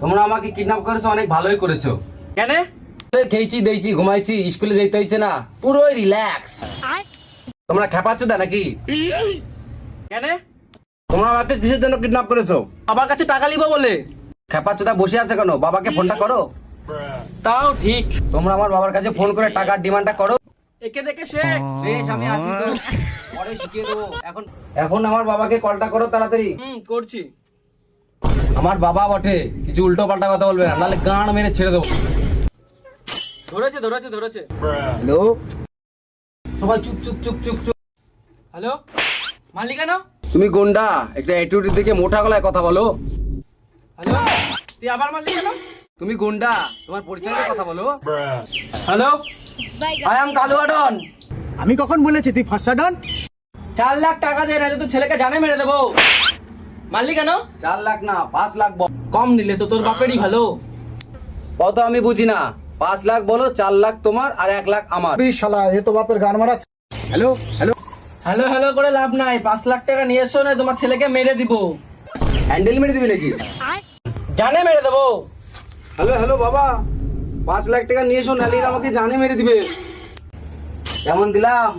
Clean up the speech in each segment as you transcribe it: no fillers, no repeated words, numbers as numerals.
তোমরা আমাকে কিডন্যাপ করেছো, অনেক ভালোই করেছো। কেন? খেয়েছি দিয়েছি ঘুমাইছি, স্কুলে যেতে হচ্ছে না, পুরোই রিল্যাক্স। তোমরা খেপাচ্ছ দা নাকি? কেন? তোমরা আমাকে কিসের জন্য কিডন্যাপ করেছো? বাবার কাছে টাকা নিব বলে। খেপাচ্ছ দা বসে আছে কেন? বাবাকে ফোনটা করো। তাও ঠিক। তোমরা আমার বাবার কাছে ফোন করে টাকার ডিমান্ডটা করো। একে দেখে শেখ। বেশ, আমি আছি তো, পরে শিখিয়ে দেবো। এখন এখন আমার বাবাকে কলটা করো তাড়াতাড়ি। করছি। আমার বাবা বটে, কিছু উল্টো পাল্টা কথা বলবে না, নাহলে গান মেরে ছেড়ে দেবো। ধরেছে ধরেছে ধরেছে। হ্যালো, সবাই চুপ চুপ চুপ চুপ চুপ। হ্যালো, মালিকানা। তুমি গুন্ডা, একটা অ্যাটিটিউড থেকে মোটা গলায় কথা বলো। হ্যালো, তুই আবার মালিকানা। তুমি গুন্ডা, তোমার পরিচয় দিয়ে কথা বলো। হ্যালো, আই এম কালুয়া ডন। আমি কখন বলেছি তুই ফাঁসা ডন? 4 লাখ টাকা দে, না তোর ছেলেকে জানে মেরে দেবো। মালিকানা। 4 লাখ না 5 লাখ কম নিলে তো তোর বাপেরই ভালো। কত আমি বুঝি না, 5 লাখ বলো, 4 লাখ তোমার আর 1 লাখ আমার। শালা এ তো বাপের গান মারা। হ্যালো হ্যালো, হ্যালো হ্যালো করে লাভ নাই, 5 লাখ টাকা নিয়ে এসো, না তোমার ছেলেকে মেরে দিব। হ্যান্ডেল মেরে দিবি নাকি? জানে মেরে দেবো। হ্যালো হ্যালো বাবা, 5 লাখ টাকা নিয়ে এসো, নাহলে এরা আমাকে জানে মেরে দিবে। কেমন দিলাম?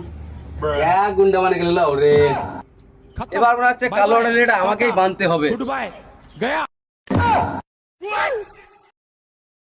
এক গুন্ডা মানে গেল ওরে। এবার মনে হচ্ছে কালো রেলটা আমাকেই বানতে হবে।